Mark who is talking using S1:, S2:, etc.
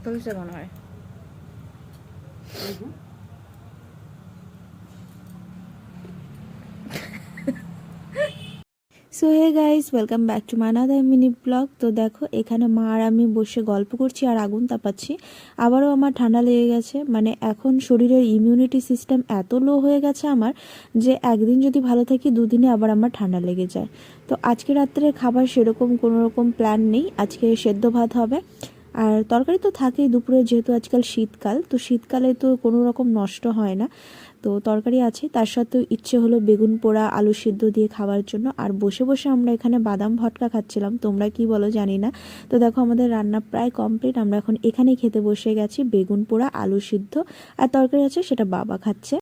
S1: চলছে মনে হয়। So hey guys, welcome back to my another mini blog. তো দেখো এখানে মা আর আমি বসে গল্প করছি আর আগুন তাপাচ্ছি। আবারও আমার ঠান্ডা লেগে গেছে, মানে এখন শরীরের ইমিউনিটি সিস্টেম এত লো হয়ে গেছে আমার, যে একদিন যদি ভালো থাকি দুদিনে আবার আমার ঠান্ডা লেগে যায়। তো আজকে রাত্রে খাবার সেরকম কোনো রকম প্ল্যান নেই, আজকে সেদ্ধ ভাত হবে। আর তরকারি তো থাকেই দুপুরে, যেহেতু আজকাল শীতকাল, তো শীতকালে তো কোনো রকম নষ্ট হয় না, তো তরকারি আছে। তার সাথেও ইচ্ছে হলো বেগুন পোড়া আলু সিদ্ধ দিয়ে খাওয়ার জন্য। আর বসে বসে আমরা এখানে বাদাম ভটকা খাচ্ছিলাম, তোমরা কি বলো জানি না। তো দেখো আমাদের রান্না প্রায় কমপ্লিট, আমরা এখন এখানেই খেতে বসে গেছি। বেগুন পোড়া আলু সিদ্ধ আর তরকারি আছে, সেটা বাবা খাচ্ছে।